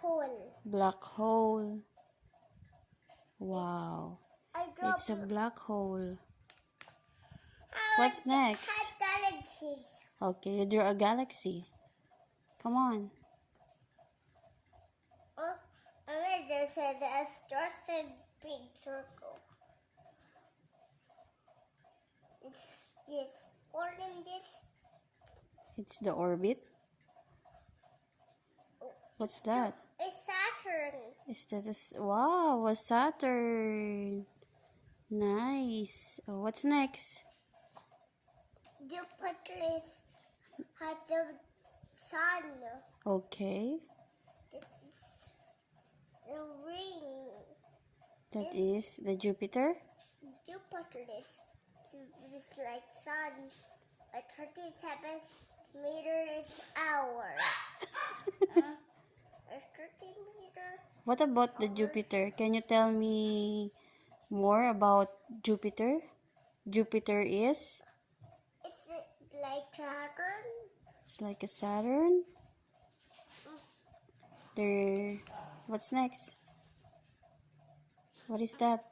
hole. Black hole. Wow. It's a black hole. What's next? Galaxies. Okay, you draw a galaxy. Come on. Oh, and then there's just a big circle. It's holding this. It's the orbit. What's that? It's Saturn. Is that wow, a Saturn. Nice. Oh, what's next? Jupiter has the sun. Okay. It's the ring. That is the Jupiter. Jupiter is like sun. Like 37 meters hour. 30 meters. What about the Jupiter? Can you tell me more about Jupiter? Jupiter is? It's like Saturn. It's like a Saturn. There. What's next? What is that?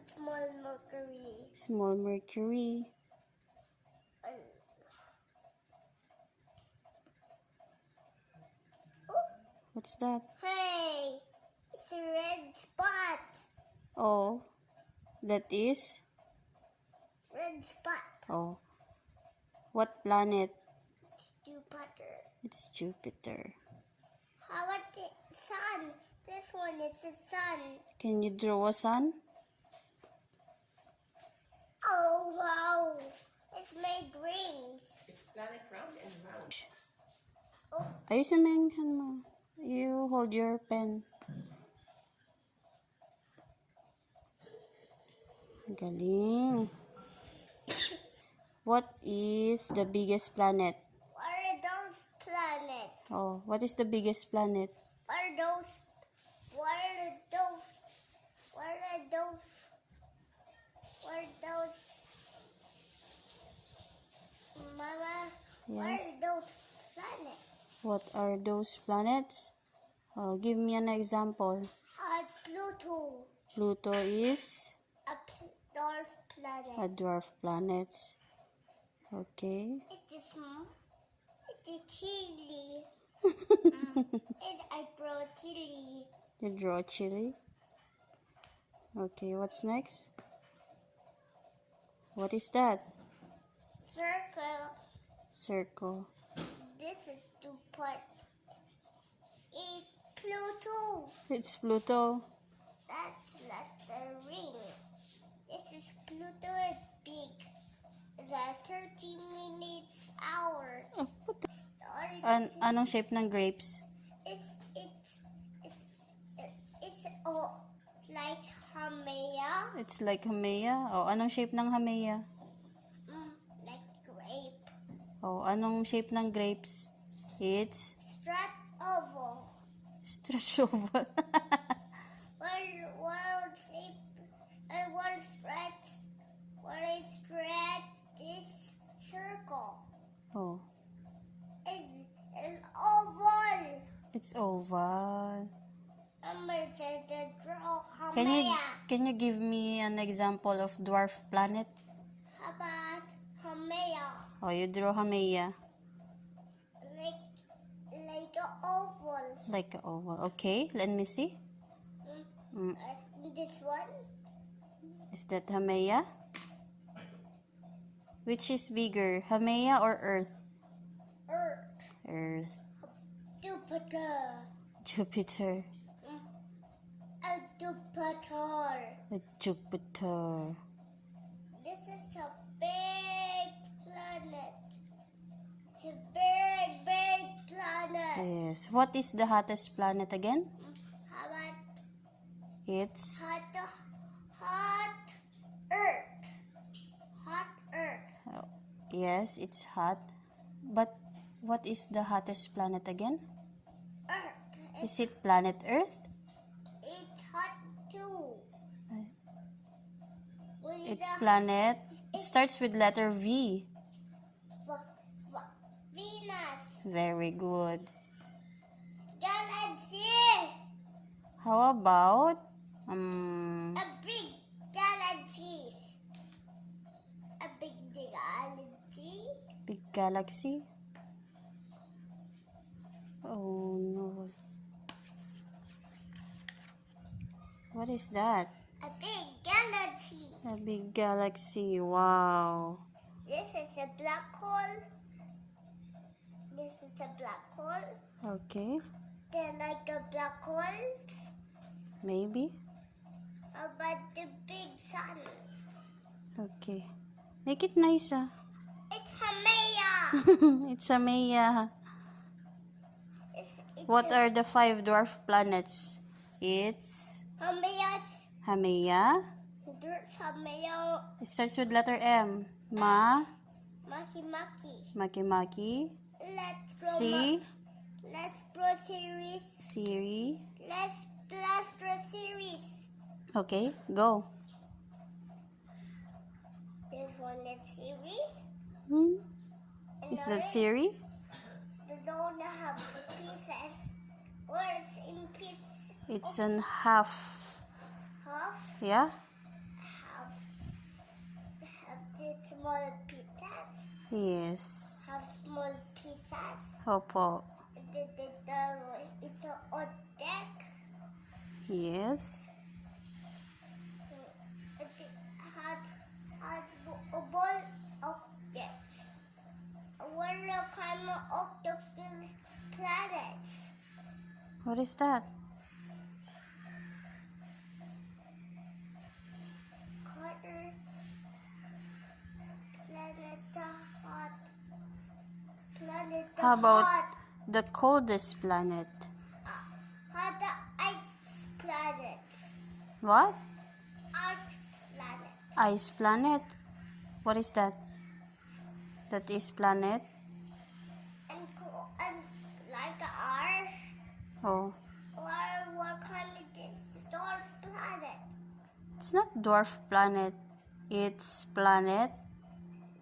Small Mercury. Small Mercury. What's that? Hey, it's a red spot. Oh, that is? Red spot. Oh. What planet? It's Jupiter. It's Jupiter. How about the sun? This one is the sun. Can you draw a sun? Oh, wow. It's made rings. It's planet round and round. Oh, Ayusin mo yung hand mo. You hold your pen. Galing. What is the biggest planet? what are those planets? Oh, what is the biggest planet? What are those? What are those? What are those? What are those? Mama, what Yes. are those planets? What are those planets? Oh, give me an example. Pluto, Pluto is dwarf planet. a dwarf planet. Okay. It is chili. And I brought chili. You draw chili. Okay, what's next? What is that? Circle. Circle. This is to put. It's Pluto. It's Pluto. That's a ring. This is Pluto. It's big. That 30 minutes hour. Oh, anong shape ng grapes? It's like Hamea. It's like hamea. Oh, anong shape ng hamea? Like grape. Oh, anong shape ng grapes? It's Strat oval. stretch oval. One shape and one stretch. One stretch this circle. Oh, It's an oval. it's oval. I'm going to draw Hamea. Can you give me an example of dwarf planet? How about Hamea? Oh, you draw hamea Like an oval. like a oval. Okay, let me see. This one? Is that hamea? Which is bigger, hamea or Earth? Earth. Earth. Jupiter. Jupiter. Jupiter. Jupiter. This is a big planet. It's a big planet. Yes. What is the hottest planet again? How about It's hot Earth? Hot Earth. oh, yes, it's hot. But what is the hottest planet again? Earth. Is it planet Earth? It's hot too. It's planet. It starts with letter V. Venus. Very good. Galaxy. How about A big galaxy. A big galaxy. big galaxy? Oh no. What is that? A big galaxy. A big galaxy. Wow. This is a black hole. This is a black hole. Okay. They're like a black hole. Maybe. How about the big sun? Okay. Make it nice, ah. It's Hameya. It's a Maya. It's What are the 5 dwarf planets? It's Hameya's. Hameya. There's Hameya. It starts with letter M. Ma, Maki Maki. Makimaki, Let's go. Si, Let's go series. Siri. Let's blast the series. Okay, go. This one is series. Hmm? Is Another, that Siri? they don't have pieces. Or it's in pieces. It's an half. Half. Yeah? Have the small pieces. Yes. Have small pieces. Opo. It's a odd deck. Yes. It had a ball objects. What are kind of the planets? What is that? Carter, planet hot, planet How about hot, the coldest planet? hot the ice planet, What? ice planet, Ice planet? What is that? That is planet? and like R, Oh, or what kind of this dwarf planet? it's not dwarf planet. It's planet.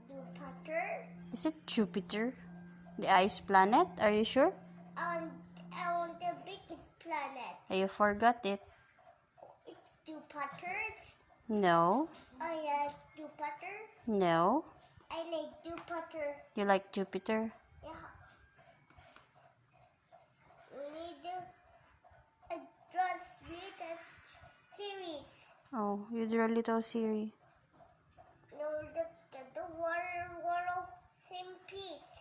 Jupiter, Is it Jupiter? The ice planet? Are you sure? and the biggest planet. You forgot it. It's Jupiter. No. I like Jupiter. No. I like Jupiter. You like Jupiter? Yeah. We need to address latest series. Oh, you drew a little Siri. No, the water world same piece.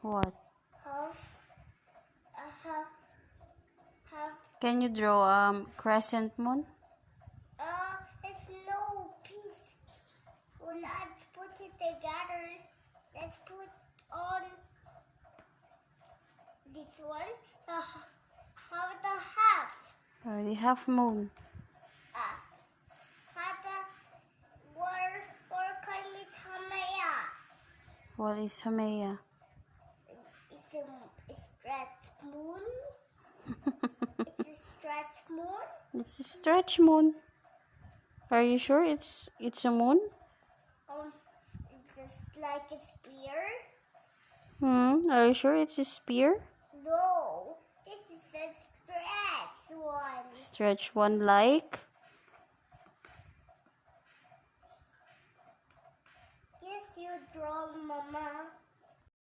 What? Half. Can you draw crescent moon? It's no piece. Well, let's put it together. Let's put on this one. How the half? The half moon. How the what kind is Hamaya? What is Hameya? It's a stretch moon. It's a stretch moon. It's a stretch moon. Are you sure it's a moon? It's just like a spear. Are you sure it's a spear? No, this is a stretch one. Stretch one like? Yes, you draw, Mama.